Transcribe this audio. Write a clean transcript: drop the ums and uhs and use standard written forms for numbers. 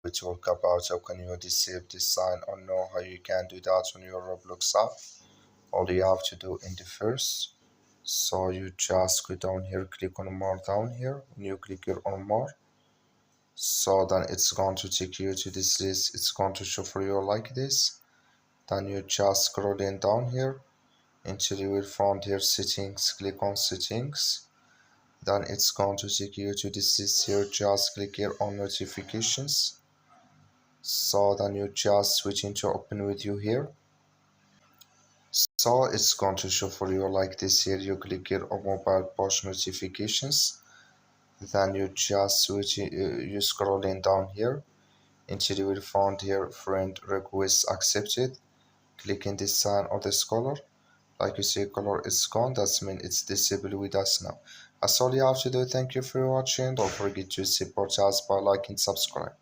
we talk about how can you disable this sign or know how you can do that on your Roblox app. All you have to do in the first, so you just go down here, click on more down here. When you click here on more, so then it's going to take you to this list. It's going to show for you like this. Then you just scrolling down here until you will find here settings. Click on settings. Then it's going to take you to this list here. Just click here on notifications. So then you just switch into open with you here. So it's going to show for you like this here. You click here on mobile push notifications. Then you just switch, you scrolling down here until you will find here friend request accepted. Click in this sign or this color. Like you see, color is gone. That means it's disabled with us now. That's all you have to do. Thank you for watching. Don't forget to support us by liking, subscribe.